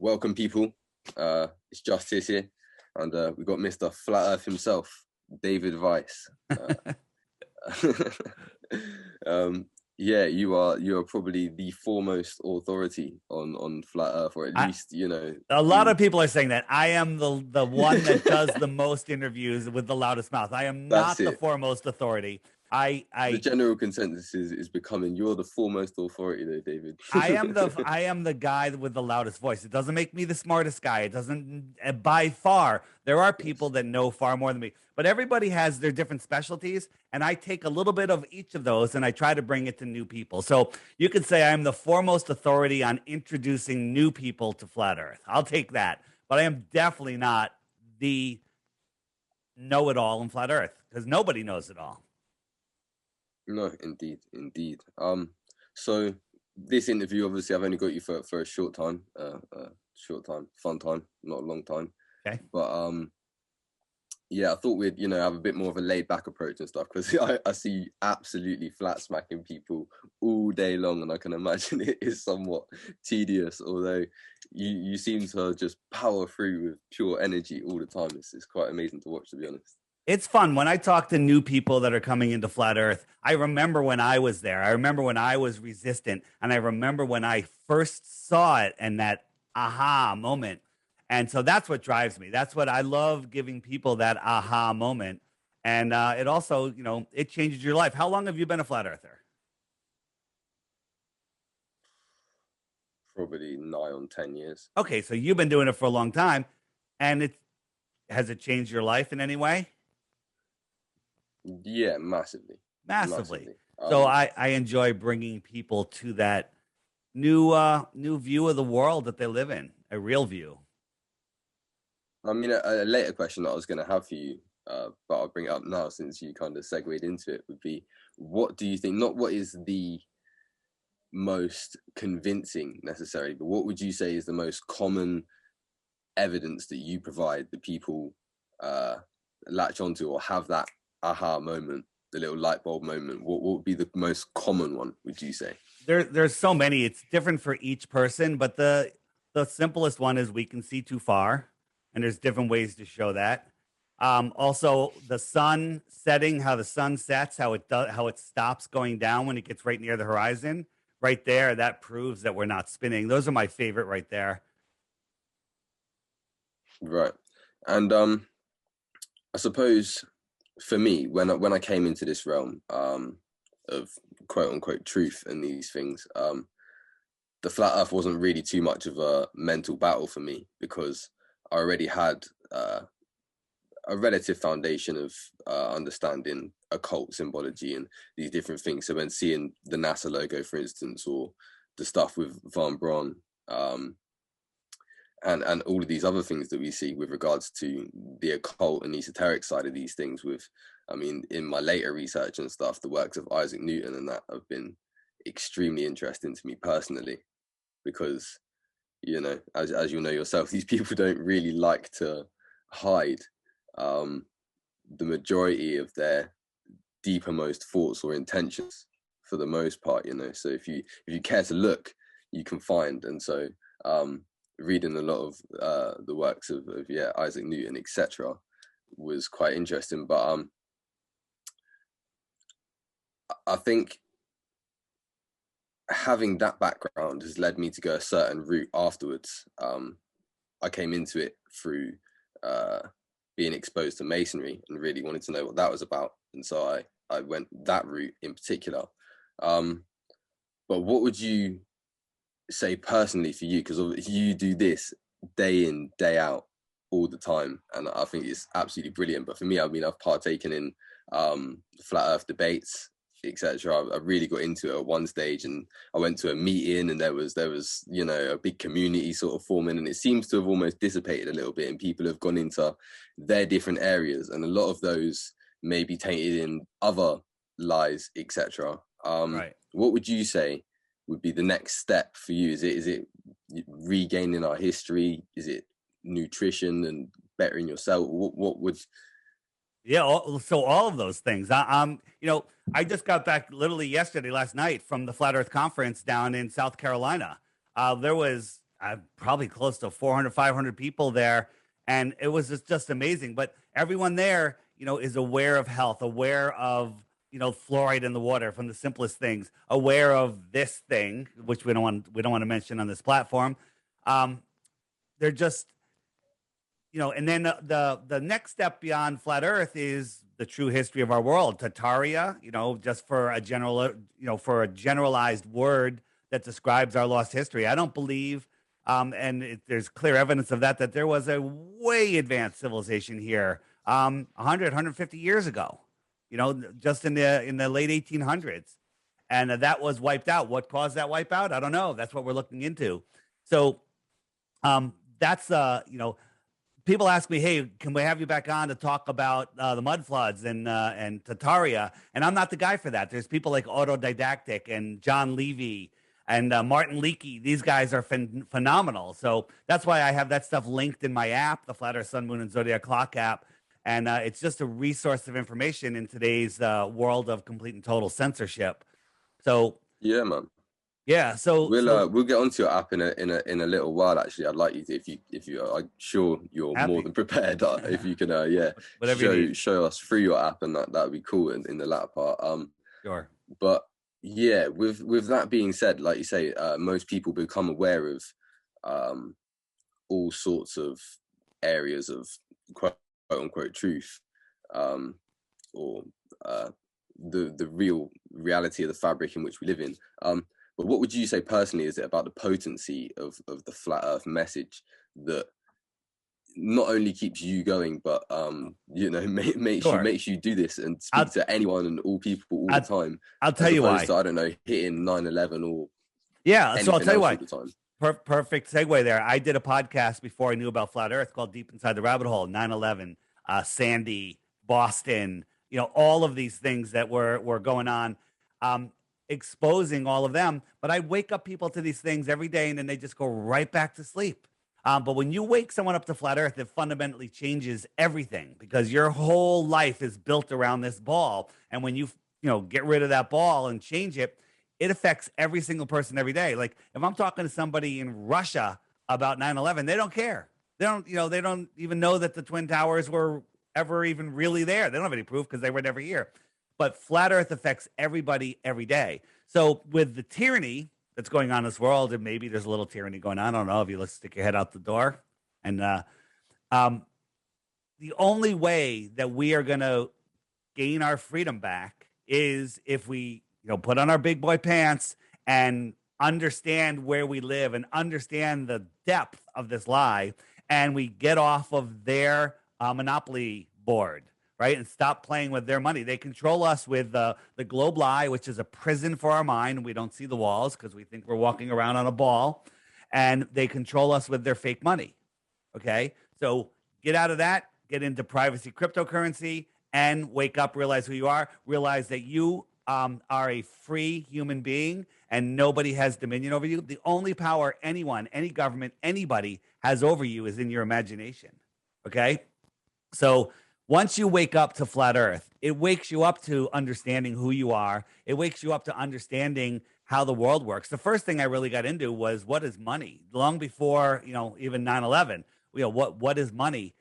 Welcome, people. It's Justice here, and we've got Mr. Flat Earth himself, David Weiss. Yeah, you are probably the foremost authority on Flat Earth, or at least A lot of people are saying that I am the one that does the most interviews with the loudest mouth. I am That's not the it. foremost authority. The general consensus is becoming you're the foremost authority, though, David. I am the guy with the loudest voice. It doesn't make me the smartest guy. It doesn't by far. There are people Yes. that know far more than me, but everybody has their different specialties, and I take a little bit of each of those and I try to bring it to new people. So you could say I am the foremost authority on introducing new people to flat Earth. I'll take that, but I am definitely not the know-it-all in flat Earth because nobody knows it all. No, indeed. So this interview, obviously, I've only got you for a short time, fun time, not a long time. Okay. But yeah, I thought we'd have a bit more of a laid back approach and stuff because I see you absolutely flat smacking people all day long, and I can imagine it is somewhat tedious. Although you seem to just power through with pure energy all the time. It's quite amazing to watch, to be honest. It's fun when I talk to new people that are coming into flat Earth. I remember when I was there. I remember when I was resistant, and I remember when I first saw it and that aha moment. And so that's what drives me. That's what I love, giving people that aha moment. And it also, it changes your life. How long have you been a flat earther? Probably nigh on 10 years. Okay, so you've been doing it for a long time, and it has it changed your life in any way? Yeah, massively, Massively. massively. So I enjoy bringing people to that new view of the world that they live in, a real view. I mean, a later question that I was going to have for you, but I'll bring it up now since you kind of segued into it, would be, what do you think? Not what is the most convincing necessarily, but what would you say is the most common evidence that you provide that people latch onto or have that aha moment, the little light bulb moment? What would be the most common one, would you say? There's so many. It's different for each person, but the simplest one is we can see too far, and there's different ways to show that. Also, the sun setting, how the sun sets, how it stops going down when it gets right near the horizon. Right there, that proves that we're not spinning. Those are my favorite right there. Right. And I suppose for me, when I came into this realm of quote unquote truth and these things, the flat Earth wasn't really too much of a mental battle for me because I already had a relative foundation of understanding occult symbology and these different things. So when seeing the NASA logo, for instance, or the stuff with Von Braun, and all of these other things that we see with regards to the occult and esoteric side of these things, I mean, in my later research and stuff, the works of Isaac Newton and that have been extremely interesting to me personally, because as you know yourself, these people don't really like to hide the majority of their deepermost thoughts or intentions for the most part. So if you care to look, you can find. And so reading a lot of the works of Isaac Newton, etc., was quite interesting. But I think having that background has led me to go a certain route afterwards. I came into it through being exposed to masonry and really wanted to know what that was about, and so I went that route in particular. But what would you say personally for you, because you do this day in, day out, all the time, and I think it's absolutely brilliant. But for me, I mean, I've partaken in flat earth debates, etc. I really got into it at one stage, and I went to a meeting, and there was a big community sort of forming, and it seems to have almost dissipated a little bit, and people have gone into their different areas, and a lot of those may be tainted in other lies, etc. Right. What would you say would be the next step for you? Is it regaining our history? Is it nutrition and bettering yourself? What would? Yeah, so all of those things. I just got back literally last night from the Flat Earth Conference down in South Carolina. There was probably close to 400, 500 people there. And it was just amazing. But everyone there, is aware of health, aware of, fluoride in the water from the simplest things, aware of this thing, which we don't want to mention on this platform. Um, they're just, and then the next step beyond flat Earth is the true history of our world, Tataria. Just for a for a generalized word that describes our lost history. I don't believe, there's clear evidence of that there was a way advanced civilization here, 100, 150 years ago. Just in the late 1800s, and that was wiped out. What caused that wipeout? I don't know. That's what we're looking into. So, that's people ask me, "Hey, can we have you back on to talk about the mud floods and Tataria?" And I'm not the guy for that. There's people like Autodidactic and John Levy and Martin Leakey. These guys are phenomenal. So that's why I have that stuff linked in my app, the Flat Earth, Sun, Moon, and Zodiac Clock app. And it's just a resource of information in today's world of complete and total censorship. So Yeah, man. yeah, We'll get onto your app in a little while. Actually, I'd like you to, if you I'm sure you're happy. more than prepared. If you can, show us through your app, and that would be cool in the latter part. Sure. But yeah, with that being said, like you say, most people become aware of all sorts of areas of quote unquote truth, or the real reality of the fabric in which we live in. But what would you say personally is it about the potency of the flat Earth message that not only keeps you going, but makes you do this and speak to anyone and all people all the time? I'll tell you why. To, I don't know, hitting 9/11 or so I'll tell you why. All the time. Perfect segue there. I did a podcast before I knew about flat Earth called Deep Inside the Rabbit Hole. 9/11, Sandy, Boston. All of these things that were going on. Exposing all of them, but I wake up people to these things every day and then they just go right back to sleep. But when you wake someone up to flat Earth, it fundamentally changes everything because your whole life is built around this ball. And when you get rid of that ball and change it, it affects every single person every day. Like if I'm talking to somebody in Russia about 9/11, they don't care. They don't even know that the Twin Towers were ever even really there. They don't have any proof because they were never here. But flat Earth affects everybody every day. So with the tyranny that's going on in this world, and maybe there's a little tyranny going on. I don't know if you let's stick your head out the door. And the only way that we are going to gain our freedom back is if we, put on our big boy pants and understand where we live and understand the depth of this lie, and we get off of their monopoly board. Right, and stop playing with their money. They control us with the globe lie, which is a prison for our mind. We don't see the walls because we think we're walking around on a ball, and they control us with their fake money. Okay, so get out of that, get into privacy, cryptocurrency, and wake up. Realize who you are. Realize that you are a free human being, and nobody has dominion over you. The only power anyone, any government, anybody has over you is in your imagination. Okay, so once you wake up to flat Earth, it wakes you up to understanding who you are. It wakes you up to understanding how the world works. The first thing I really got into was what is money? Long before, even 9/11, what is money?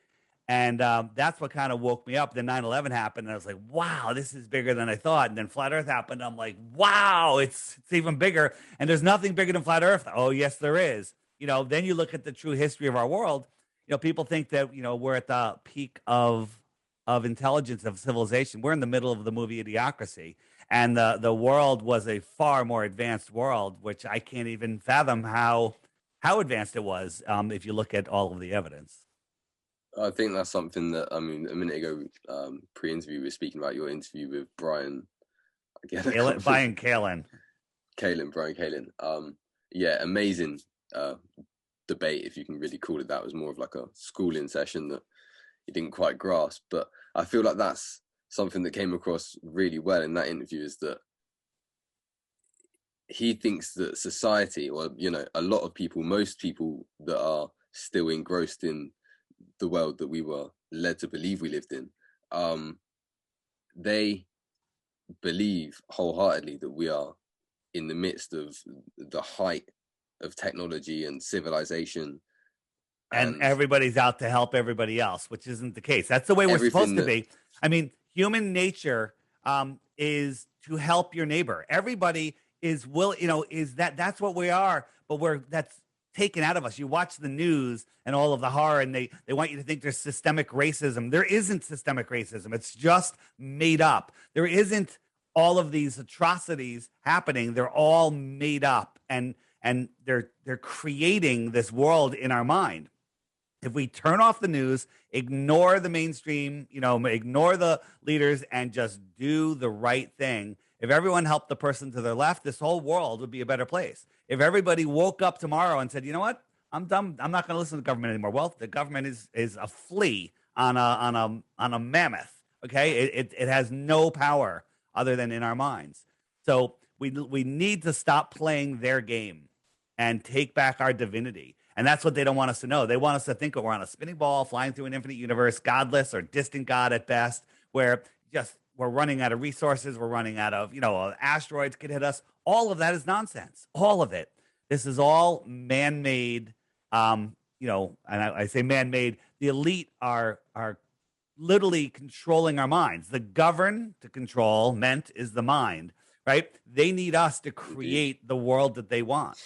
And that's what kind of woke me up. Then 9/11 happened, and I was like, wow, this is bigger than I thought. And then flat Earth happened. I'm like, wow, it's even bigger. And there's nothing bigger than flat Earth. Oh, yes, there is. Then you look at the true history of our world. People think that, we're at the peak of intelligence, of civilization. We're in the middle of the movie Idiocracy, and the world was a far more advanced world, which I can't even fathom how advanced it was if you look at all of the evidence. I think that's something that, a minute ago, pre-interview, we were speaking about your interview with Brian. Brian Kalin. Brian Kalin. Yeah, amazing debate, if you can really call it that. It was more of like a schooling session that he didn't quite grasp, but I feel like that's something that came across really well in that interview, is that he thinks that society, or a lot of people, most people that are still engrossed in the world that we were led to believe we lived in, they believe wholeheartedly that we are in the midst of the height of technology and civilization, And and everybody's out to help everybody else, which isn't the case. That's the way we're everything supposed to that, be. I mean, human nature is to help your neighbor. Everybody is is that's what we are, but that's taken out of us. You watch the news and all of the horror, and they want you to think there's systemic racism. There isn't systemic racism. It's just made up. There isn't all of these atrocities happening. They're all made up, and they're creating this world in our mind. If we turn off the news, ignore the mainstream, ignore the leaders and just do the right thing. If everyone helped the person to their left, this whole world would be a better place. If everybody woke up tomorrow and said, you know what, I'm done. I'm not going to listen to the government anymore. Well, the government is a flea on a mammoth. Okay. It has no power other than in our minds. So we need to stop playing their game and take back our divinity. And that's what they don't want us to know. They want us to think that we're on a spinning ball flying through an infinite universe, godless or distant God at best, where we're running out of resources. We're running out of, asteroids could hit us. All of that is nonsense. All of it. This is all man-made, and I say man-made. The elite are literally controlling our minds. The govern to control meant is the mind, right? They need us to create the world that they want.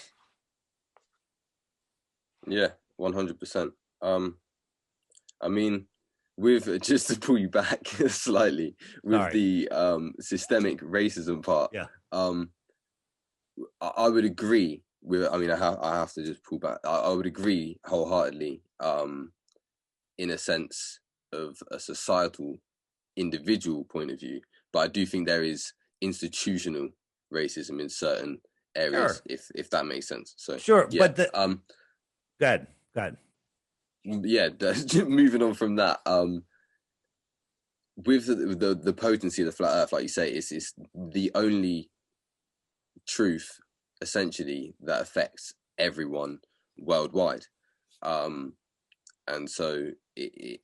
Yeah, 100%. I mean, with just to pull you back slightly with the systemic racism part. Yeah. I would agree with. I mean, I have to just pull back. I would agree wholeheartedly. In a sense of a societal, individual point of view, but I do think there is institutional racism in certain areas, if that makes sense. So sure, yeah, but Go ahead. Yeah, moving on from that, with the potency of the flat Earth, like you say, it's the only truth essentially that affects everyone worldwide, and so it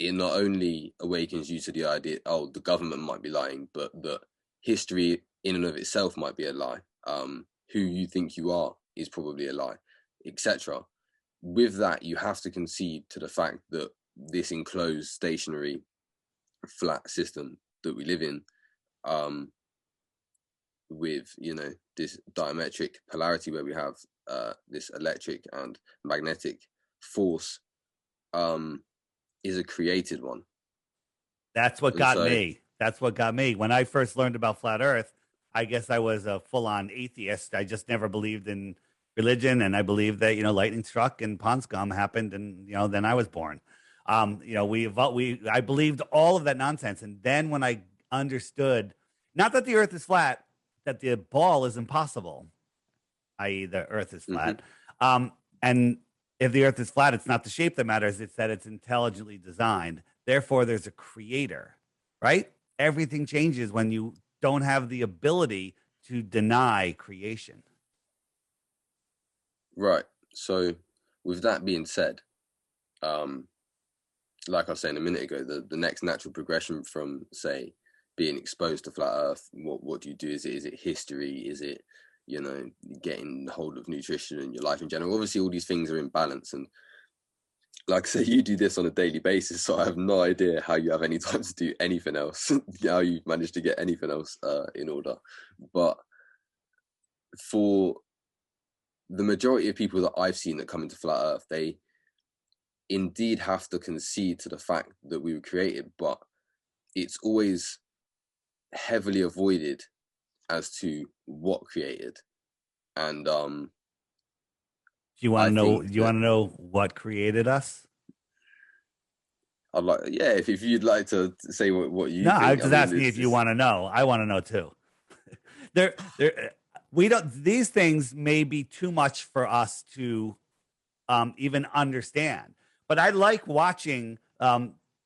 not only awakens you to the idea, oh, the government might be lying, but that history in and of itself might be a lie. Who you think you are is probably a lie, etc. With that, you have to concede to the fact that this enclosed, stationary, flat system that we live in, with this diametric polarity where we have this electric and magnetic force, is a created one. That's what got me. That's what got me. When I first learned about flat Earth, I guess I was a full-on atheist. I just never believed in religion, and I believed that lightning struck and pond scum happened, and then I was born. I believed all of that nonsense, and then when I understood, not that the Earth is flat, that the ball is impossible, i.e., the Earth is flat, and if the Earth is flat, it's not the shape that matters; it's that it's intelligently designed. Therefore, there's a creator, right? Everything changes when you don't have the ability to deny creation. Right. So with that being said, like I was saying a minute ago, the next natural progression from, say, being exposed to flat Earth, what do you do? Is it history? Is it, getting hold of nutrition and your life in general? Obviously, all these things are in balance. And like I say, you do this on a daily basis, so I have no idea how you have any time to do anything else, how you manage to get anything else in order. But for the majority of people that I've seen that come into flat Earth, they indeed have to concede to the fact that we were created, but it's always heavily avoided as to what created. And do you want to know? Do you want to know what created us? I'd like, yeah, if you'd like to say what you think. I'm just asking if you want to know. I want to know too. We don't. These things may be too much for us to even understand. But I like watching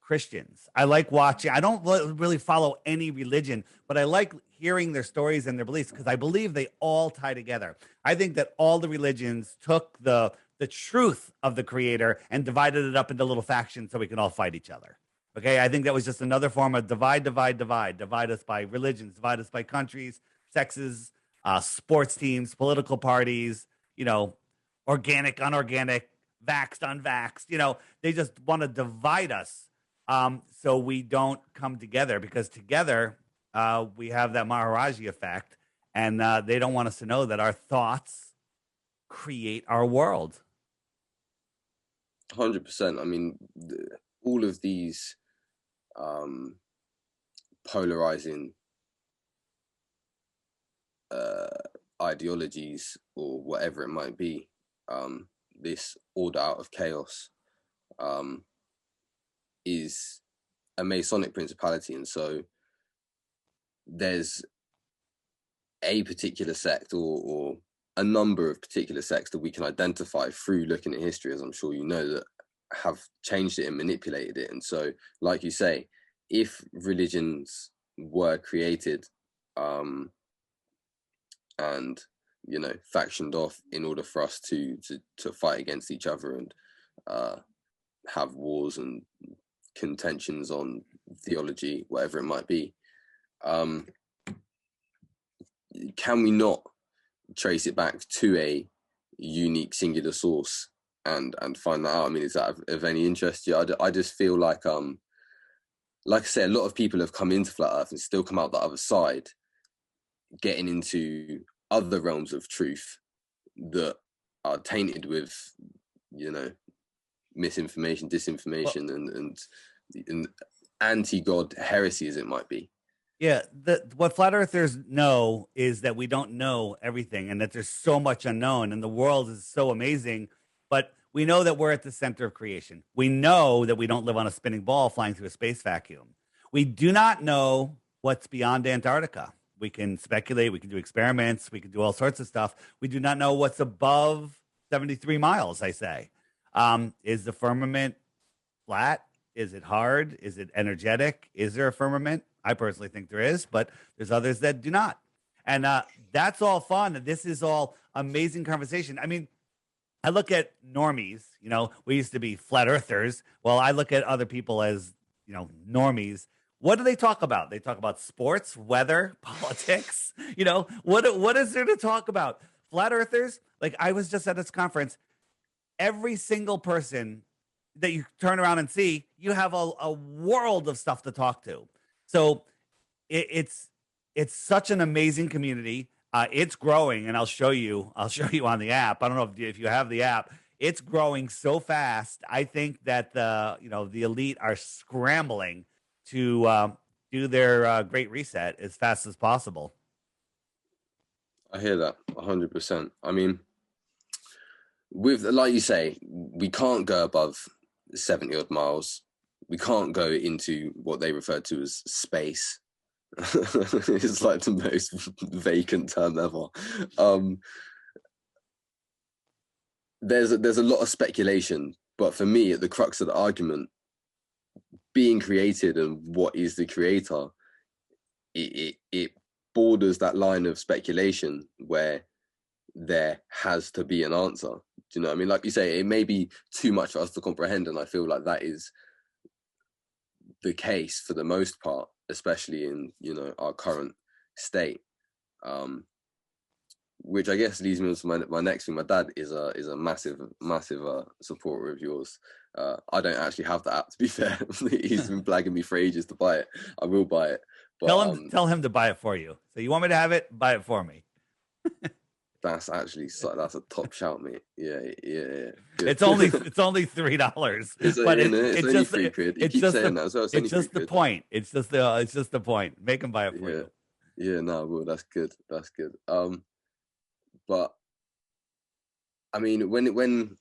Christians. I like watching. I don't really follow any religion, but I like hearing their stories and their beliefs because I believe they all tie together. I think that all the religions took the truth of the creator and divided it up into little factions so we can all fight each other. Okay, I think that was just another form of divide us by religions, divide us by countries, sexes, sports teams, political parties, you know, organic, unorganic, vaxxed, unvaxxed. You know, they just want to divide us, so we don't come together, because together we have that Maharaji effect, and they don't want us to know that our thoughts create our world. 100%. I mean, all of these polarizing ideologies, or whatever it might be, this order out of chaos, is a Masonic principality. And so there's a particular sect, or a number of particular sects that we can identify through looking at history, as I'm sure you know, that have changed it and manipulated it. And so, like you say, if religions were created and, you know, factioned off in order for us to fight against each other and have wars and contentions on theology, whatever it might be, can we not trace it back to a unique singular source and find that out? I mean, is that of any interest to you? I just feel like I say, a lot of people have come into flat earth and still come out the other side, getting into other realms of truth that are tainted with, you know, misinformation, disinformation, and anti-God heresy, as it might be. Yeah, what flat earthers know is that we don't know everything, and that there's so much unknown, and the world is so amazing. But we know that we're at the center of creation. We know that we don't live on a spinning ball flying through a space vacuum. We do not know what's beyond Antarctica. We can speculate, we can do experiments, we can do all sorts of stuff. We do not know what's above 73 miles, I say. Is the firmament flat? Is it hard? Is it energetic? Is there a firmament? I personally think there is, but there's others that do not. And that's all fun. This is all amazing conversation. I mean, I look at normies, you know, we used to be flat earthers. Well, I look at other people as, you know, normies. What do they talk about? They talk about sports, weather, politics. You know, what is there to talk about? Flat earthers, like I was just at this conference, every single person that you turn around and see, you have a world of stuff to talk to. So it's such an amazing community. It's growing, and I'll show you on the app. I don't know if you have the app. It's growing so fast. I think that the elite are scrambling to do their great reset as fast as possible. I hear that 100%. I mean, with, like you say, we can't go above 70 odd miles. We can't go into what they refer to as space. It's like the most vacant term ever. There's a lot of speculation, but for me, at the crux of the argument, being created and what is the creator, it borders that line of speculation where there has to be an answer. Do you know what I mean? Like you say, it may be too much for us to comprehend, and I feel like that is the case for the most part, especially in, you know, our current state. Which I guess leads me on to my next thing. My dad is a massive supporter of yours. I don't actually have the app, to be fair. He's been blagging me for ages to buy it. I will buy it. But, tell him to buy it for you. So you want me to have it? Buy it for me. That's a top shout, mate. Yeah. Good. It's only $3. It's only just £3. You keep saying that as well. It's just the point. It's just the point. Make him buy it for you. Yeah, no, well, that's good. But I mean, when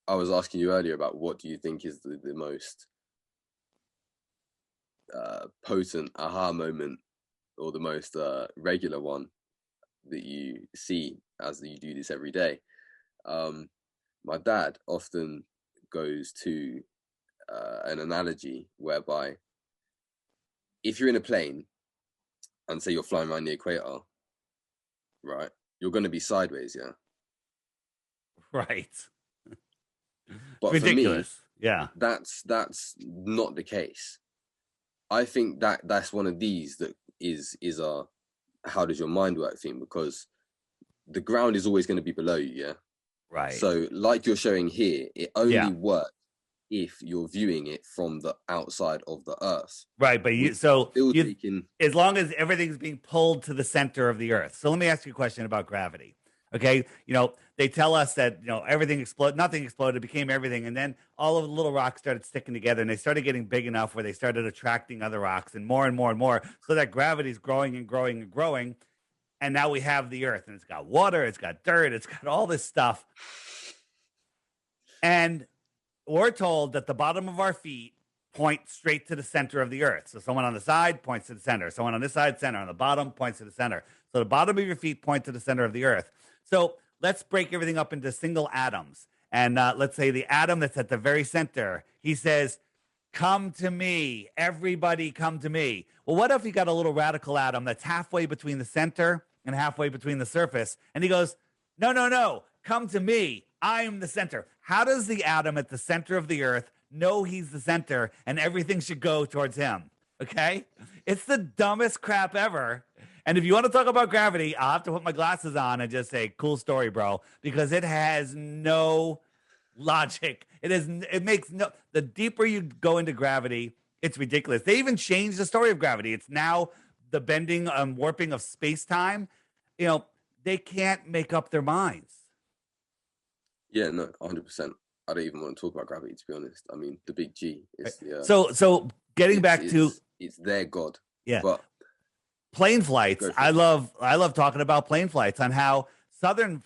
I was asking you earlier about what do you think is the most potent aha moment, or the most regular one that you see as you do this every day, my dad often goes to an analogy whereby if you're in a plane and say you're flying around the equator, right, you're going to be sideways, yeah, right. But ridiculous. For me, yeah, that's not the case. I think that's one of these that is a how does your mind work theme, because the ground is always going to be below you, yeah? Right. So like you're showing here, it only Yeah. works if you're viewing it from the outside of the Earth. Right. But Which as long as everything's being pulled to the center of the Earth. So let me ask you a question about gravity. Okay. They tell us that, everything exploded, nothing exploded, became everything. And then all of the little rocks started sticking together and they started getting big enough where they started attracting other rocks and more and more and more. So that gravity is growing and growing and growing. And now we have the Earth and it's got water, it's got dirt, it's got all this stuff. And we're told that the bottom of our feet point straight to the center of the Earth. So someone on the side points to the center. Someone on this side, center. On the bottom, points to the center. So the bottom of your feet point to the center of the Earth. So let's break everything up into single atoms. And let's say the atom that's at the very center, he says, come to me. Everybody come to me. Well, what if you got a little radical atom that's halfway between the center and halfway between the surface? And he goes, no, no, no. Come to me. I'm the center. How does the atom at the center of the Earth know he's the center and everything should go towards him? Okay? It's the dumbest crap ever. And if you want to talk about gravity, I'll have to put my glasses on and just say, cool story, bro, because it has no logic. The deeper you go into gravity, it's ridiculous. They even changed the story of gravity. It's now the bending, warping of space-time. They can't make up their minds. Yeah, no, 100%. I don't even want to talk about gravity, to be honest. I mean, the big G is so getting back to it's their god. Yeah. But plane flights. I love talking about plane flights on how southern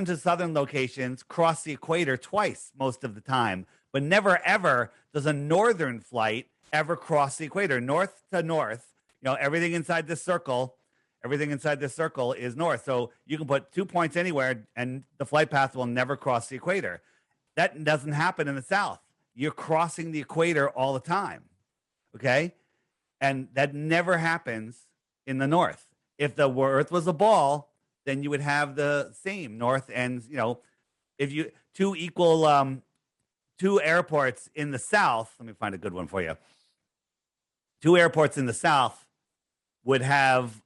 to southern locations cross the equator twice most of the time, but never ever does a northern flight ever cross the equator. North to north, everything inside this circle is north. So you can put 2 points anywhere and the flight path will never cross the equator. That doesn't happen in the south. You're crossing the equator all the time. Okay? And that never happens in the north. If the Earth was a ball, then you would have the same north and, if you two airports in the south, let me find a good one for you. Two airports in the south would have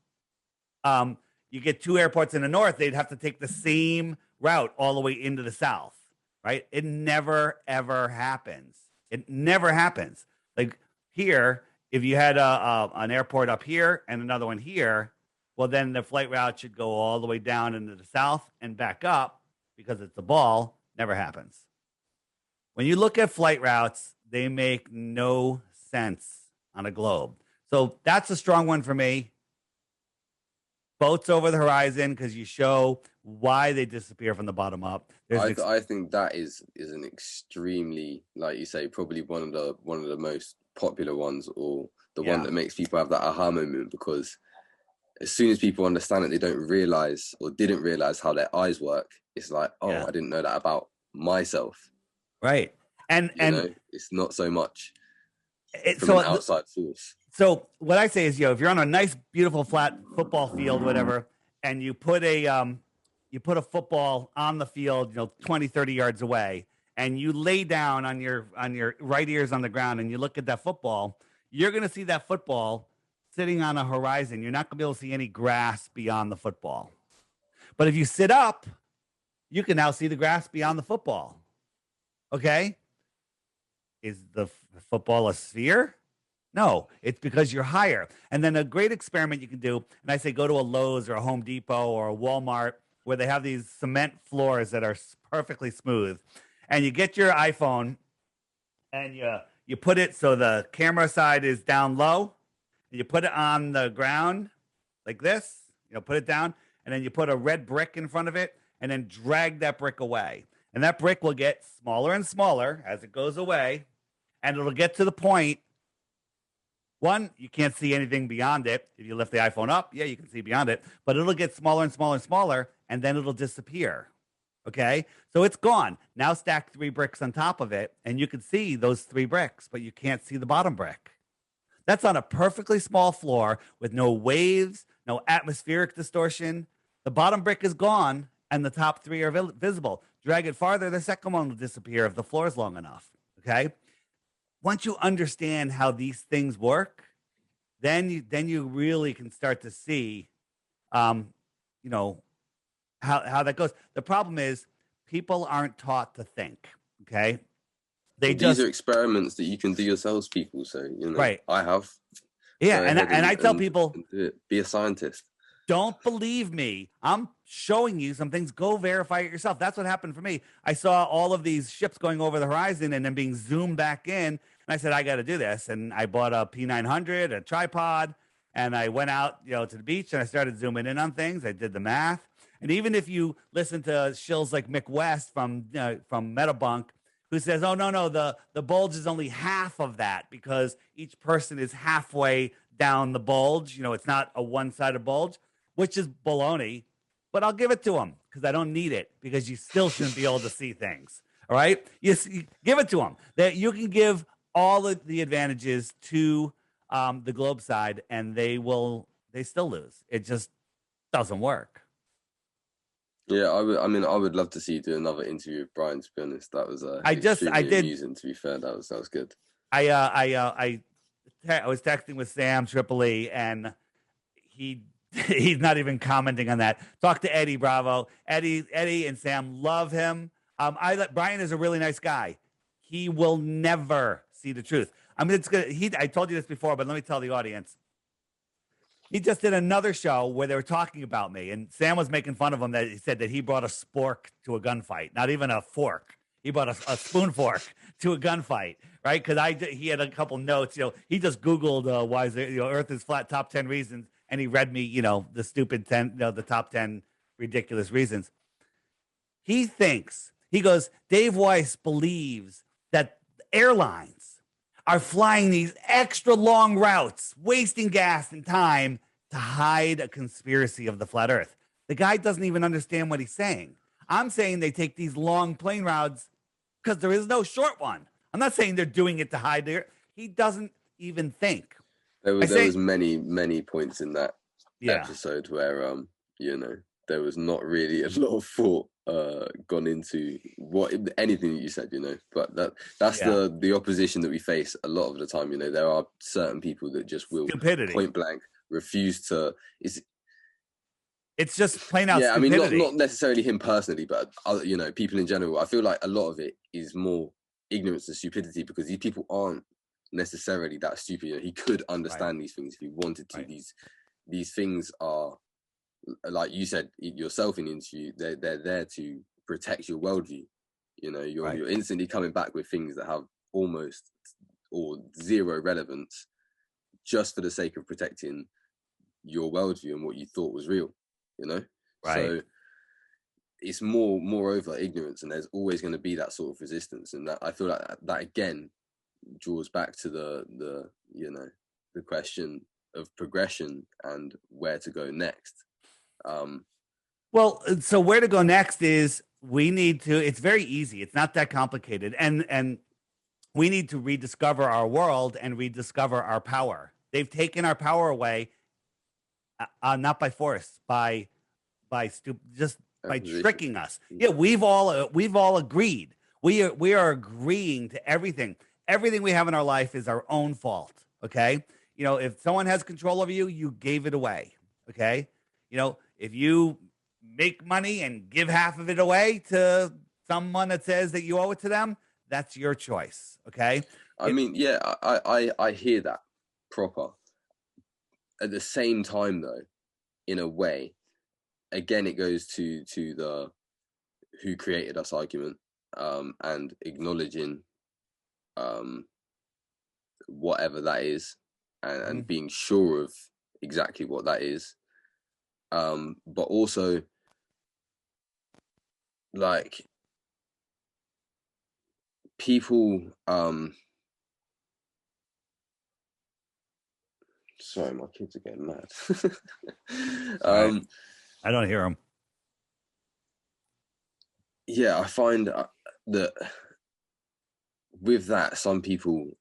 you get two airports in the north, they'd have to take the same route all the way into the south, right? It never, ever happens. It never happens. Like here, if you had an airport up here and another one here, well, then the flight route should go all the way down into the south and back up because it's a ball. Never happens. When you look at flight routes, they make no sense on a globe. So that's a strong one for me. Boats over the horizon because you show why they disappear from the bottom up. I think that is an extremely, like you say, probably one of the most popular ones, or the one that makes people have that aha moment, because as soon as people understand it, they don't realize or didn't realize how their eyes work. It's like, I didn't know that about myself. Right. And it's not so much from an outside source. So what I say is, if you're on a nice, beautiful, flat football field, whatever, and you put a football on the field, 20, 30 yards away, and you lay down on your right ears on the ground and you look at that football, you're going to see that football sitting on a horizon. You're not going to be able to see any grass beyond the football. But if you sit up, you can now see the grass beyond the football. Okay? Is the football a sphere? No, it's because you're higher. And then a great experiment you can do, and I say go to a Lowe's or a Home Depot or a Walmart where they have these cement floors that are perfectly smooth. And you get your iPhone and you put it so the camera side is down low. And you put it on the ground like this, put it down, and then you put a red brick in front of it and then drag that brick away. And that brick will get smaller and smaller as it goes away. And it'll get to the point, one, you can't see anything beyond it. If you lift the iPhone up, you can see beyond it. But it'll get smaller and smaller and smaller, and then it'll disappear. Okay? So it's gone. Now stack 3 bricks on top of it, and you can see those 3 bricks, but you can't see the bottom brick. That's on a perfectly small floor with no waves, no atmospheric distortion. The bottom brick is gone, and the top 3 are visible. Drag it farther, the second one will disappear if the floor is long enough. Okay? Once you understand how these things work, then you really can start to see, how how that goes. The problem is people aren't taught to think. Okay, they Well, these are just experiments that you can do yourselves, people. So, right. I have. Yeah, Go ahead and I tell people, and do it. Be a scientist. don't believe me. I'm showing you some things. Go verify it yourself. That's what happened for me. I saw all of these ships going over the horizon and then being zoomed back in. And I said, I got to do this. And I bought a P900, a tripod, and I went out, to the beach and I started zooming in on things. I did the math. And even if you listen to shills like Mick West from Metabunk, who says, "Oh no, the bulge is only half of that because each person is halfway down the bulge. It's not a one-sided bulge," which is baloney. But I'll give it to him because I don't need it because you still shouldn't be able to see things. All right, you give it to him that you can give all of the advantages to the globe side, and they still lose. It just doesn't work. Yeah, I would love to see you do another interview with Brian. To be honest, that was I did. amusing. To be fair, that was good. I was texting with Sam Tripoli, and he's not even commenting on that. Talk to Eddie Bravo. Eddie and Sam love him. Brian is a really nice guy. He will never see the truth. I mean, I told you this before, but let me tell the audience. He just did another show where they were talking about me, and Sam was making fun of him that he said that he brought a spork to a gunfight, not even a fork. He brought a spoon fork to a gunfight, right? Because he had a couple notes. He just Googled why is there, Earth is flat, top 10 reasons, and he read me, the stupid 10, the top 10 ridiculous reasons. He goes, Dave Weiss believes that airlines are flying these extra long routes, wasting gas and time to hide a conspiracy of the flat Earth. The guy doesn't even understand what he's saying. I'm saying they take these long plane routes because there is no short one. I'm not saying they're doing it to hide there. He doesn't even think. There was many points in that episode where there was not really a lot of thought gone into anything that you said, but that's the opposition that we face a lot of the time. There are certain people that just will stupidity. Point blank refuse to. It's just plain out stupidity. I mean, not necessarily him personally, but people in general. I feel like a lot of it is more ignorance and stupidity because these people aren't necessarily that stupid. He could understand these things if he wanted to. These things are, like you said yourself in the interview, they're there to protect your worldview. You're instantly coming back with things that have almost or zero relevance just for the sake of protecting your worldview and what you thought was real. So it's moreover ignorance, and there's always going to be that sort of resistance, and that I feel like that again draws back to the question of progression and where to go next. Well, so where to go next is it's very easy. It's not that complicated. And we need to rediscover our world and rediscover our power. They've taken our power away, not by force, by tricking us. Yeah, we've all agreed. We are agreeing to everything. Everything we have in our life is our own fault. Okay. If someone has control over you, you gave it away. Okay. If you make money and give half of it away to someone that says that you owe it to them, that's your choice. Okay. I hear that proper. At the same time, though, in a way, again, it goes to the who created us argument, and acknowledging whatever that is, and being sure of exactly what that is. But also, like, people, sorry, my kids are getting mad. I don't hear them. Yeah, I find that with that, some people,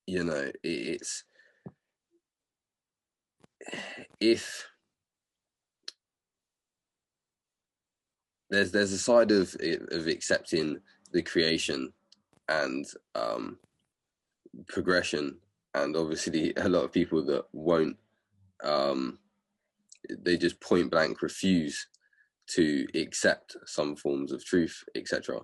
it's if there's a side of accepting the creation and progression, and obviously a lot of people that won't they just point blank refuse to accept some forms of truth, etc.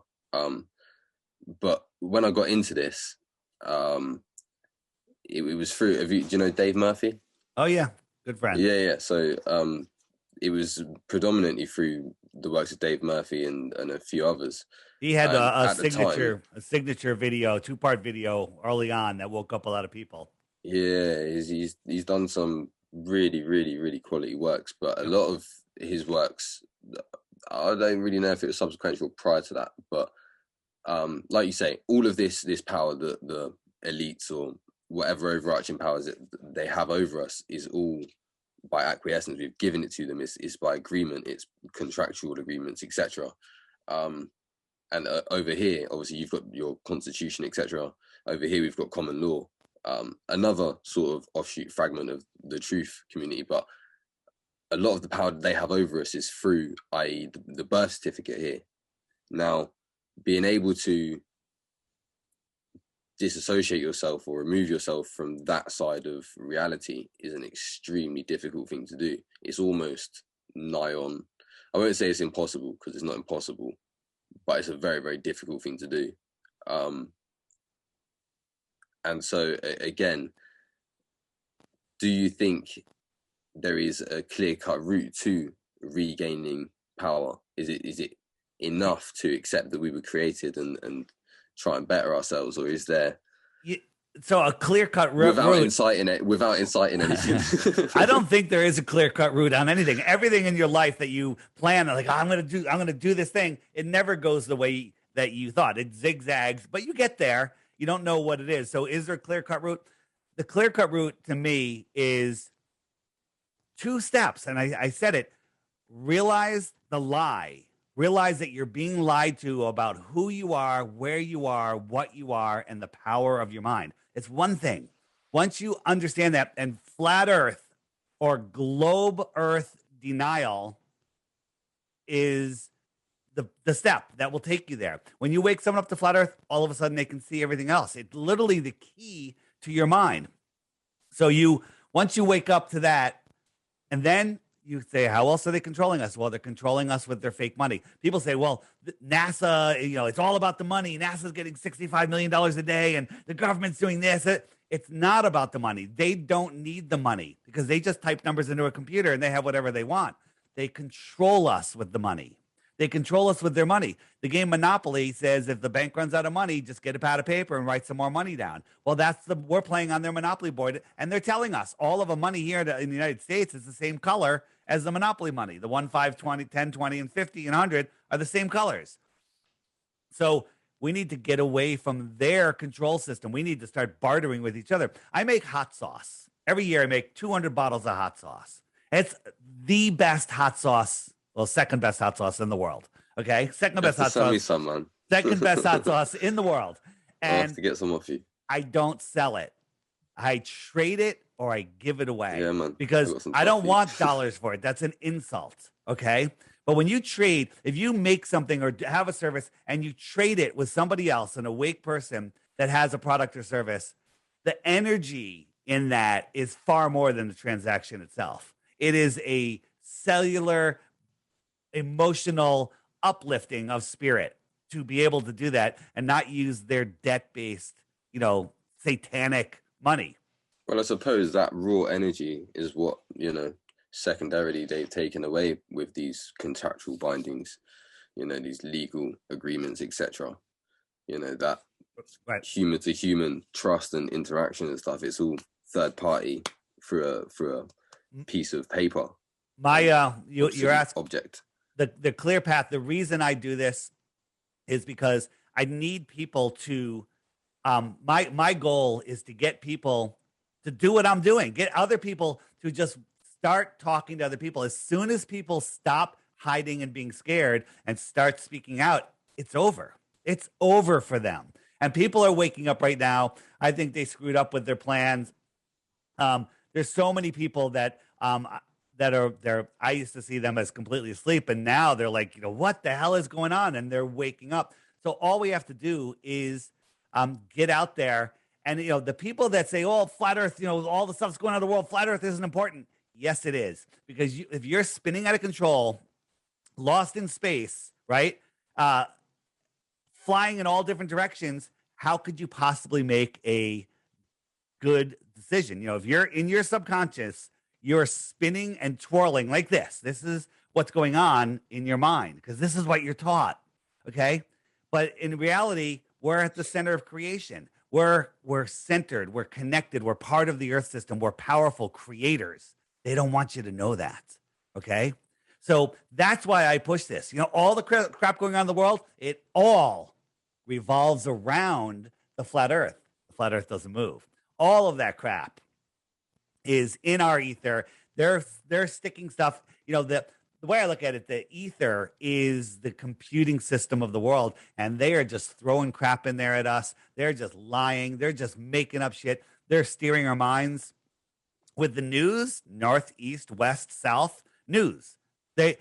But when I got into this, it was through. Do you know Dave Murphy? Oh yeah, good friend. Yeah. So it was predominantly through the works of Dave Murphy and a few others. He had And a at the time, signature video, 2-part video early on that woke up a lot of people. yeah, he's done some really quality works, but a Yep. lot of his works, I don't really know if it was subsequent or prior to that, but like you say, all of this power that the elites or whatever overarching powers that they have over us is all by acquiescence. We've given it to them. It's by agreement. It's contractual agreements, etc. And over here, obviously, you've got your constitution, etc. Over here, we've got common law. Another sort of offshoot fragment of the truth community, but a lot of the power that they have over us is through, i.e., the birth certificate here. Now, being able to disassociate yourself or remove yourself from that side of reality is an extremely difficult thing to do. It's almost nigh on, I won't say it's impossible because it's not impossible, but it's a very difficult thing to do. And so again, do you think there is a clear-cut route to regaining power? Is it enough to accept that we were created and try and better ourselves, or is there so a clear-cut route without inciting anything? I don't think there is a clear-cut route on anything. Everything in your life that you plan, like, oh, I'm going to do this thing, it never goes the way that you thought. It zigzags, but you get there. You don't know what it is. So is there a clear-cut route? The clear-cut route to me is 2 steps. And I said it. Realize the lie. Realize that you're being lied to about who you are, where you are, what you are, and the power of your mind. It's one thing. Once you understand that, and flat earth or globe earth denial is the step that will take you there. When you wake someone up to flat earth, all of a sudden they can see everything else. It's literally the key to your mind. So once you wake up to that, and then you say, how else are they controlling us? Well, they're controlling us with their fake money. People say, well, NASA, it's all about the money. NASA's getting $65 million a day and the government's doing this. It's not about the money. They don't need the money because they just type numbers into a computer and they have whatever they want. They control us with the money. They control us with their money. The game Monopoly says if the bank runs out of money, just get a pad of paper and write some more money down. Well, we're playing on their Monopoly board, and they're telling us all of the money here in the United States is the same color as the Monopoly money. The 1, 5, 20, 10, 20, and 50 and 100 are the same colors. So we need to get away from their control system. We need to start bartering with each other. I make hot sauce. Every year I make 200 bottles of hot sauce. It's the best hot sauce. Well, second best hot sauce in the world. Okay, second best hot sauce. Some, man. Second best hot sauce in the world. And I'll have to get some off you. I don't sell it. I trade it or I give it away. Yeah, man. Because I don't want dollars for it. That's an insult. Okay. But when you trade, if you make something or have a service and you trade it with somebody else, an awake person that has a product or service, the energy in that is far more than the transaction itself. It is a cellular, emotional uplifting of spirit to be able to do that and not use their debt-based, satanic money. Well, I suppose that raw energy is what, secondarily they've taken away with these contractual bindings, these legal agreements, etc. That right. Human to human trust and interaction and stuff, it's all third party through a piece of paper. You're asking object. The clear path. The reason I do this is because I need people to, my goal is to get people to do what I'm doing, get other people to just start talking to other people. As soon as people stop hiding and being scared and start speaking out, it's over. It's over for them. And people are waking up right now. I think they screwed up with their plans. There's so many people that are there. I used to see them as completely asleep, and now they're like, what the hell is going on? And they're waking up. So all we have to do is get out there. And, the people that say, oh, flat earth, all the stuff's going on in the world, flat earth isn't important. Yes, it is. Because if you're spinning out of control, lost in space, right? Uh, Flying in all different directions, how could you possibly make a good decision? If you're in your subconscious, you're spinning and twirling like this. This is what's going on in your mind because this is what you're taught. Okay. But in reality, we're at the center of creation. We're centered, we're connected, we're part of the earth system, we're powerful creators. They don't want you to know that. Okay. So that's why I push this. All the crap going on in the world, it all revolves around the flat earth. The flat earth doesn't move. All of that crap is in our ether. They're sticking stuff. The way I look at it, the ether is the computing system of the world, and they are just throwing crap in there at us. They're just lying. They're just making up shit. They're steering our minds with the news, north, east, west, south news. They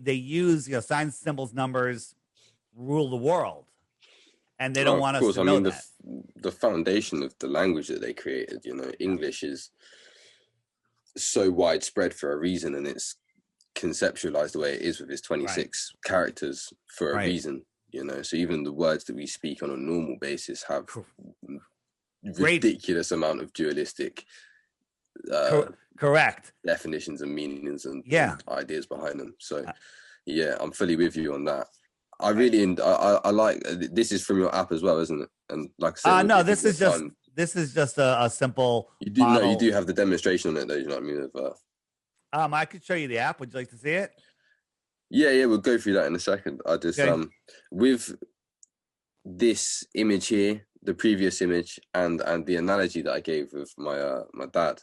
use signs, symbols, numbers, rule the world, and they don't want us to know that. The foundation of the language that they created, English is so widespread for a reason, and it's conceptualized the way it is with its 26 characters for a reason. So even the words that we speak on a normal basis have ridiculous amount of dualistic correct definitions and meanings and ideas behind them. So I'm fully with you on that. I really I like this is from your app as well, isn't it? And like I said, no, this is just a simple you do have the demonstration on it though, you know what I mean? I could show you the app. Would you like to see it? Yeah, we'll go through that in a second. I just with this image here, the previous image, and the analogy that I gave with my my dad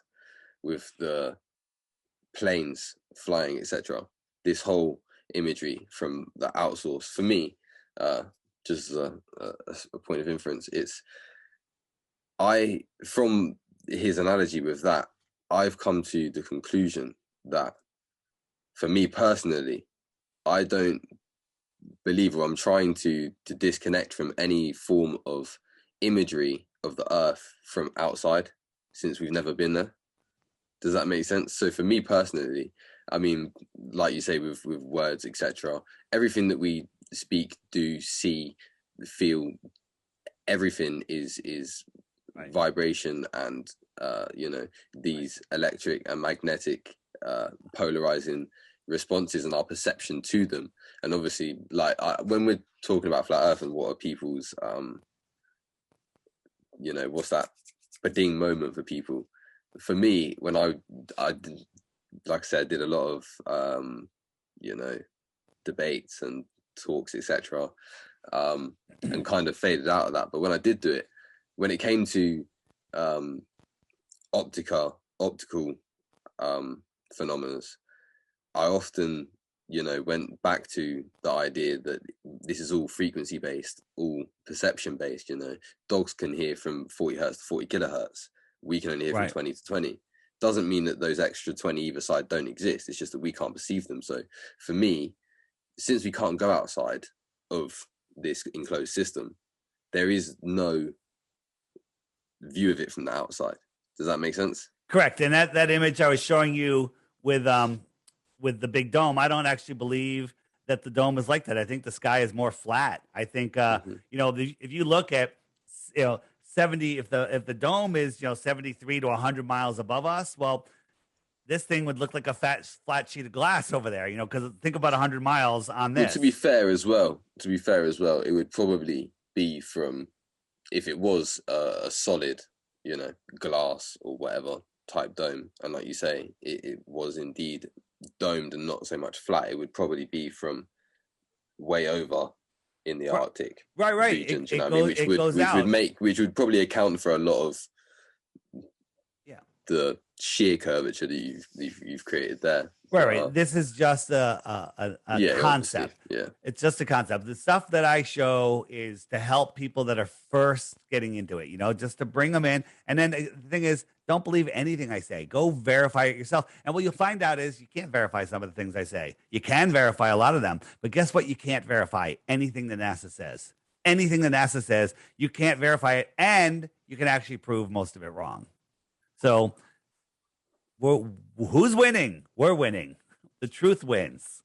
with the planes flying, etc. This whole imagery from the outsource for me, just as a point of inference, from his analogy with that, I've come to the conclusion that for me personally, I don't believe, or I'm trying to disconnect from any form of imagery of the earth from outside, since we've never been there. Does that make sense? So for me personally, I mean, like you say, with words, etc., everything that we speak, do, see, feel, everything is vibration and these electric and magnetic polarizing responses and our perception to them. And obviously, when we're talking about flat earth and what are people's what's that bading moment for people, for me, when I did, like I said, did a lot of debates and talks, etc., and kind of faded out of that. But when I did do it, when it came to optical phenomena, I often went back to the idea that this is all frequency based, all perception based. Dogs can hear from 40 hertz to 40 kilohertz. We can only hear from 20 to 20. Doesn't mean that those extra 20 either side don't exist. It's just that we can't perceive them. So for me, since we can't go outside of this enclosed system, there is no view of it from the outside. Does that make sense? Correct. And that image I was showing you with the big dome, I don't actually believe that the dome is like that. I think the sky is more flat. I think if you look at 70, if the dome is 73 to 100 miles above us, well, this thing would look like a flat sheet of glass over there, because think about 100 miles on this. Well, to be fair as well, it would probably be from, if it was a solid, glass or whatever type dome, and like you say, it was indeed domed and not so much flat, it would probably be from way over in the Arctic regions, which would probably account for a lot of the sheer curvature that you've created there. Right. This is just a concept. Yeah. It's just a concept. The stuff that I show is to help people that are first getting into it, just to bring them in. And then the thing is, don't believe anything I say. Go verify it yourself. And what you'll find out is you can't verify some of the things I say. You can verify a lot of them. But guess what? You can't verify anything that NASA says. Anything that NASA says, you can't verify it. And you can actually prove most of it wrong. So we're, who's winning? We're winning. The truth wins.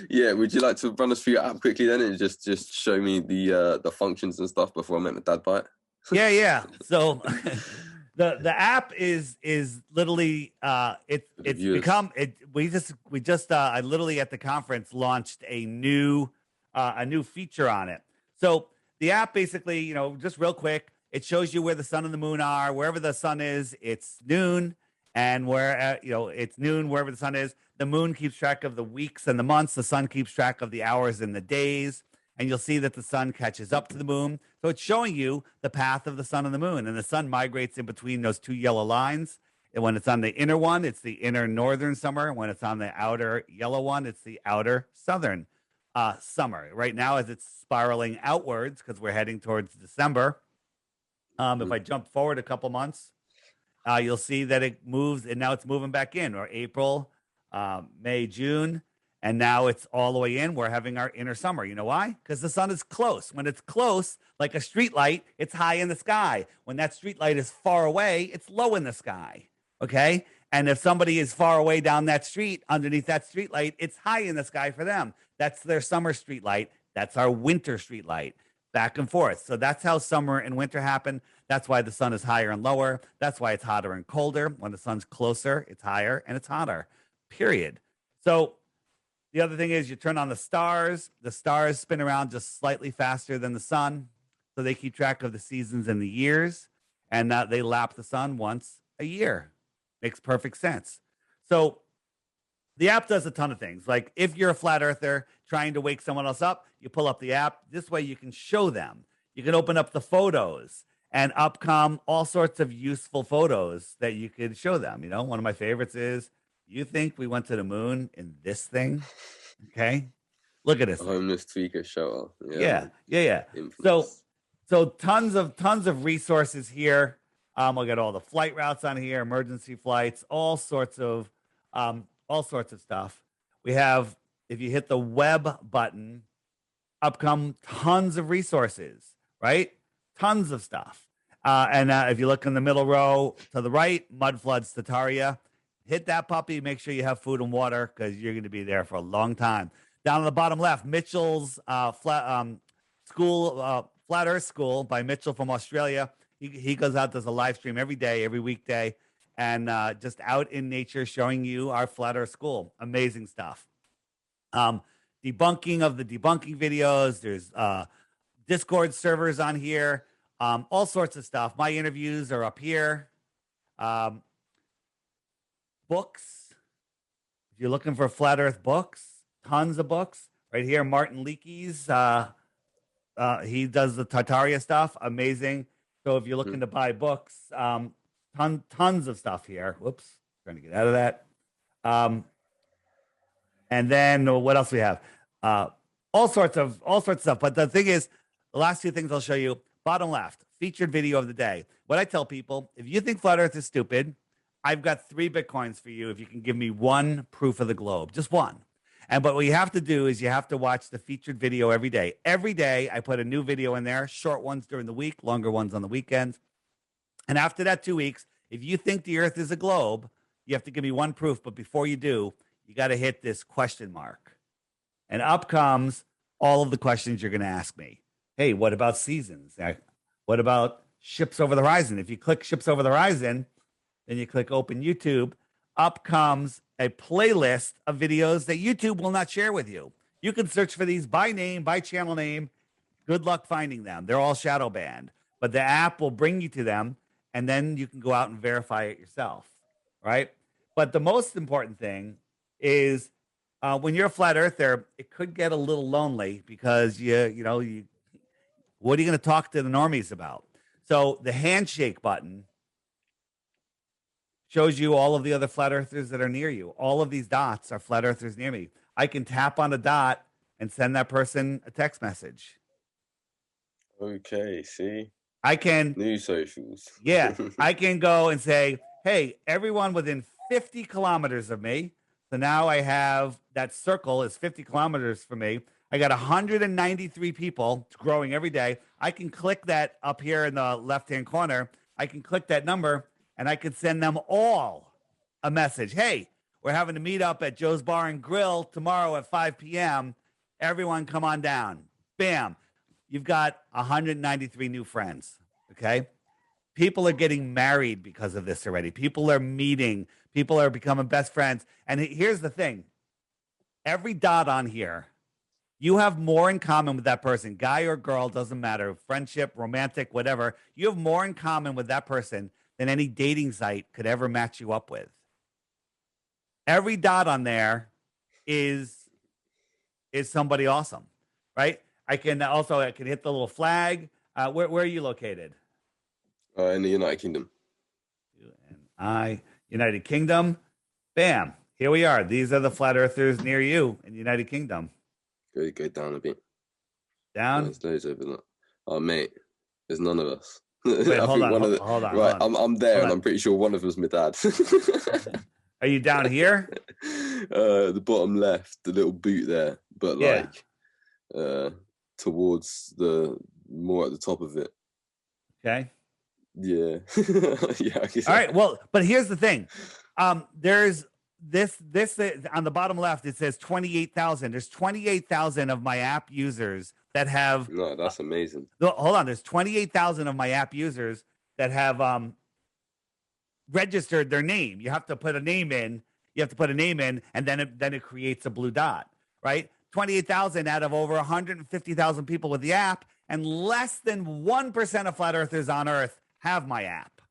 Yeah, would you like to run us through your app quickly then, and just show me the functions and stuff before I make my dad buy it? Yeah. So the app is literally it's Viewers. become it. We just I literally at the conference launched a new feature on it. So the app basically, just real quick, it shows you where the sun and the moon are. Wherever the sun is, it's noon, and where it's noon wherever the sun is. The moon keeps track of the weeks and the months. The sun keeps track of the hours and the days. And you'll see that the sun catches up to the moon. So it's showing you the path of the sun and the moon. And the sun migrates in between those two yellow lines. And when it's on the inner one, it's the inner northern summer. When it's on the outer yellow one, it's the outer southern summer. Right now, as it's spiraling outwards, because we're heading towards December, if I jump forward a couple months, you'll see that it moves, and now it's moving back in, or April, May, June, and now it's all the way in. We're having our inner summer. You know why? Because the sun is close. When it's close, like a street light, it's high in the sky. When that street light is far away, it's low in the sky. Okay? And if somebody is far away down that street, underneath that street light, it's high in the sky for them. That's their summer street light. That's our winter street light. Back and forth. So that's how summer and winter happen. That's why the sun is higher and lower. That's why it's hotter and colder. When the sun's closer, it's higher and it's hotter. Period. So the other thing is you turn on the stars. The stars spin around just slightly faster than the sun. So they keep track of the seasons and the years. And they lap the sun once a year. Makes perfect sense. So the app does a ton of things. Like if you're a flat earther trying to wake someone else up, you pull up the app. This way you can show them. You can open up the photos, and up come all sorts of useful photos that you could show them. One of my favorites is, you think we went to the moon in this thing? Okay. Look at this. Homeless tweaker show. Yeah. Infamous. So tons of resources here. We'll get all the flight routes on here, emergency flights, all sorts of stuff. We have, if you hit the web button, up come tons of resources, right? Tons of stuff. And if you look in the middle row to the right, mud floods to Taria. Hit that puppy. Make sure you have food and water, because you're going to be there for a long time. Down on the bottom left, Mitchell's Flat Earth School by Mitchell from Australia. He goes out, does a live stream every day, every weekday, and just out in nature showing you our Flat Earth School. Amazing stuff. Debunking of the debunking videos. There's Discord servers on here. All sorts of stuff. My interviews are up here. Books. If you're looking for flat earth books, tons of books. Right here, Martin Leakey's. He does the Tartaria stuff. Amazing. So if you're looking to buy books, tons of stuff here. Whoops. Trying to get out of that. And then what else we have? All sorts of stuff. But the thing is, the last two things I'll show you, bottom left, featured video of the day. What I tell people, if you think flat earth is stupid, I've got 3 Bitcoins for you if you can give me one proof of the globe, just one. But what you have to do is you have to watch the featured video every day. Every day I put a new video in there, short ones during the week, longer ones on the weekends. And after that 2 weeks, if you think the earth is a globe, you have to give me one proof. But before you do, you got to hit this question mark. And up comes all of the questions you're going to ask me. Hey, what about seasons? What about ships over the horizon? If you click ships over the horizon, then you click open YouTube, up comes a playlist of videos that YouTube will not share with you. You can search for these by name, by channel name. Good luck finding them. They're all shadow banned, but the app will bring you to them, and then you can go out and verify it yourself, right? But the most important thing is when you're a flat earther, it could get a little lonely because what are you going to talk to the normies about? So the handshake button shows you all of the other flat earthers that are near you. All of these dots are flat earthers near me. I can tap on a dot and send that person a text message. Okay, see? I can... New socials. Yeah, I can go and say, hey, everyone within 50 kilometers of me. So now I have that circle is 50 kilometers from me. I got 193 people. It's growing every day. I can click that up here in the left-hand corner. I can click that number, and I could send them all a message. Hey, we're having a meet up at Joe's Bar and Grill tomorrow at 5 p.m. Everyone come on down. Bam. You've got 193 new friends. Okay. People are getting married because of this already. People are meeting. People are becoming best friends. And here's the thing. Every dot on here, you have more in common with that person, guy or girl, doesn't matter, friendship, romantic, whatever. You have more in common with that person than any dating site could ever match you up with. Every dot on there is somebody awesome, right? I can hit the little flag. Where are you located? In the United Kingdom. United Kingdom. Bam. Here we are. These are the flat earthers near you in the United Kingdom. Go down a bit. Down? There's loads over there. Oh, mate, there's none of us. Wait, hold on. Right, I'm there, and I'm pretty sure one of them's my dad. Are you down here? The bottom left, the little boot there, but towards the more at the top of it. Okay. Yeah. Yeah. All right. Well, but here's the thing. There's this on the bottom left. It says 28,000. There's 28,000 of my app users that have. No, that's amazing. Hold on. There's 28,000 of my app users that have registered their name. You have to put a name in. And then it creates a blue dot. Right. 28,000 out of over 150,000 people with the app, and less than 1% of flat earthers on Earth have my app.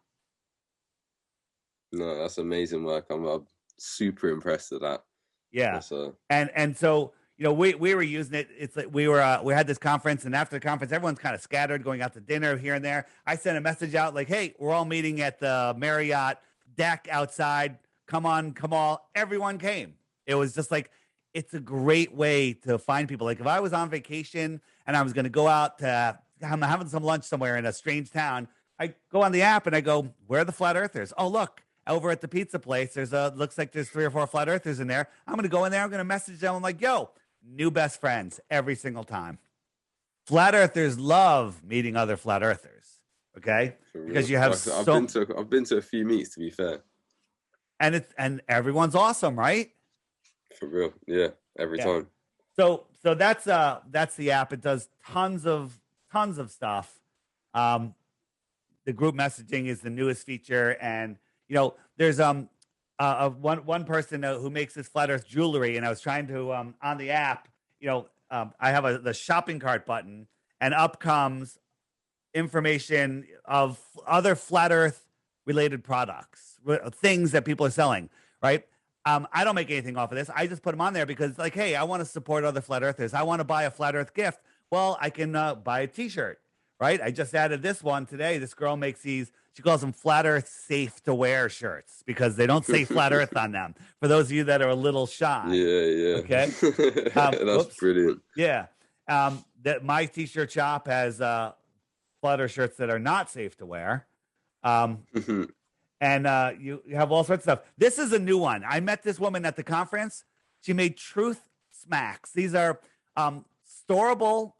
No, that's amazing work. I'm super impressed with that. Yeah. And so, we were using it. It's like we had this conference, and after the conference, everyone's kind of scattered, going out to dinner here and there. I sent a message out like, hey, we're all meeting at the Marriott deck outside. Come on, come all. Everyone came. It was just like, it's a great way to find people. Like if I was on vacation and I was going to go out to, I'm having some lunch somewhere in a strange town, I go on the app and I go, where are the flat earthers? Oh, look, over at the pizza place, looks like there's 3 or 4 flat earthers in there. I'm going to go in there. I'm going to message them. I'm like, yo, new best friends every single time. Flat earthers love meeting other flat earthers. Okay. Because you have I've been to a few meets, to be fair. And everyone's awesome, right? For real. Yeah. Every time. So that's the app. It does tons of stuff. The group messaging is the newest feature, and there's one person who makes this flat Earth jewelry, and I was trying to on the app, I have the shopping cart button, and up comes information of other flat Earth related products, things that people are selling, right? I don't make anything off of this. I just put them on there because, like, hey, I want to support other flat earthers. I want to buy a flat Earth gift. Well, I can buy a T-shirt, right? I just added this one today. This girl makes these. She calls them flat Earth safe to wear shirts because they don't say flat Earth on them. For those of you that are a little shy. Yeah. Okay. That's brilliant. Yeah. That my T-shirt shop has flat Earth shirts that are not safe to wear. And you have all sorts of stuff. This is a new one. I met this woman at the conference. She made Truth Smacks. These are storable,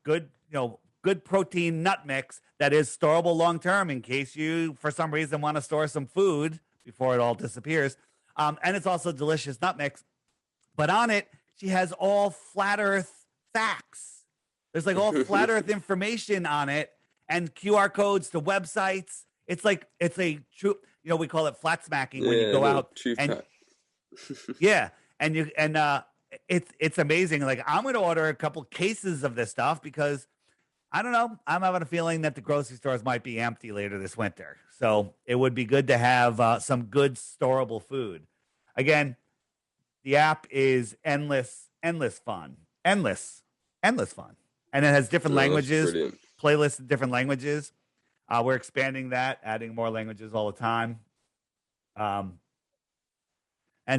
good protein nut mix that is storable long term in case you, for some reason, want to store some food before it all disappears. And it's also delicious nut mix. But on it, she has all flat Earth facts. There's like all flat Earth information on it and QR codes to websites. It's a true, we call it flat smacking when you go out and it's amazing. Like I'm going to order a couple cases of this stuff because I don't know. I'm having a feeling that the grocery stores might be empty later this winter. So it would be good to have some good storable food. Again, the app is endless fun. Endless fun. And it has different languages, playlists in different languages. We're expanding that, adding more languages all the time. And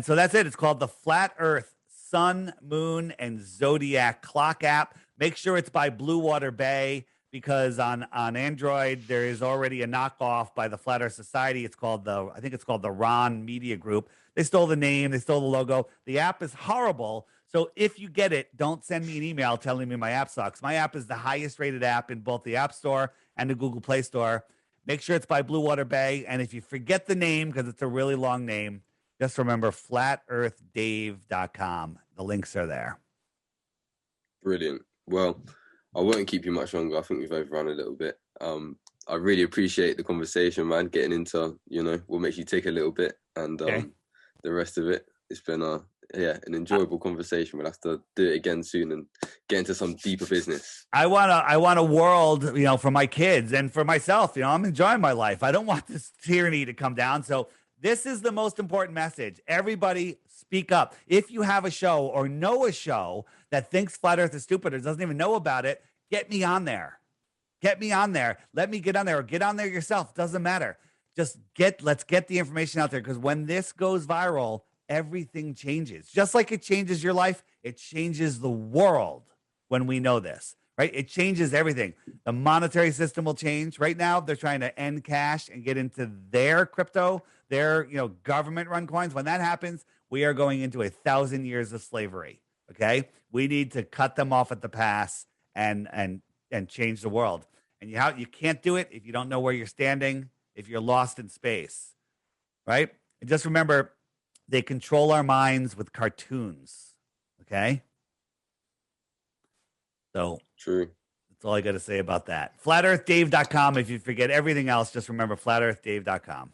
so that's it. It's called the Flat Earth Sun, Moon, and Zodiac Clock app. Make sure it's by Blue Water Bay because on Android, there is already a knockoff by the Flat Earth Society. I think it's called the Ron Media Group. They stole the name. They stole the logo. The app is horrible. So if you get it, don't send me an email telling me my app sucks. My app is the highest rated app in both the App Store and the Google Play Store Make sure it's by Blue Water Bay. And if you forget the name, because it's a really long name, just remember flatearthdave.com. The links are there. Brilliant. Well, I won't keep you much longer. I think we've overrun a little bit. I really appreciate the conversation, man, getting into, what makes you tick a little bit, and Okay. the rest of it. It's been an enjoyable conversation. We'll have to do it again soon and get into some deeper business. I want a world, for my kids and for myself. I'm enjoying my life. I don't want this tyranny to come down. So this is the most important message. Everybody speak up. If you have a show or know a show that thinks flat earth is stupid or doesn't even know about it, get me on there. Get me on there. Let me get on there, or get on there yourself. Doesn't matter. Let's get the information out there, because when this goes viral, everything changes. Just like it changes your life, it changes the world when we know this, right? It changes everything. The monetary system will change. Right now, they're trying to end cash and get into their crypto, their government-run coins. When that happens, we are going into 1,000 years of slavery. Okay, we need to cut them off at the pass and change the world. And you can't do it if you don't know where you're standing, if you're lost in space, right? And just remember, they control our minds with cartoons. Okay. So True. that's all I got to say about that. FlatEarthDave.com. If you forget everything else, just remember FlatEarthDave.com.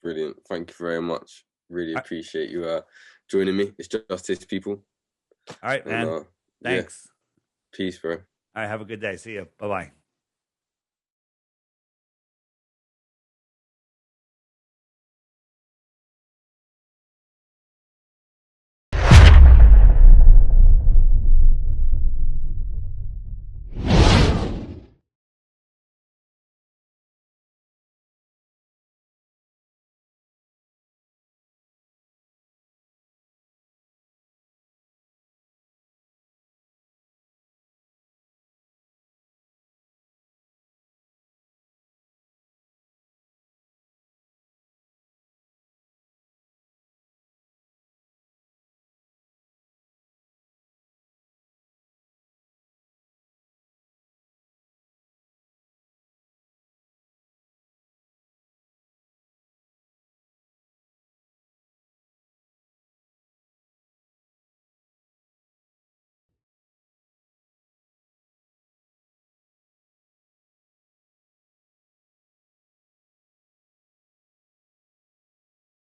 Brilliant. Thank you very much. Really appreciate you joining me. It's Justice, people. All right, man. Thanks. Yeah. Peace, bro. All right. Have a good day. See you. Bye-bye.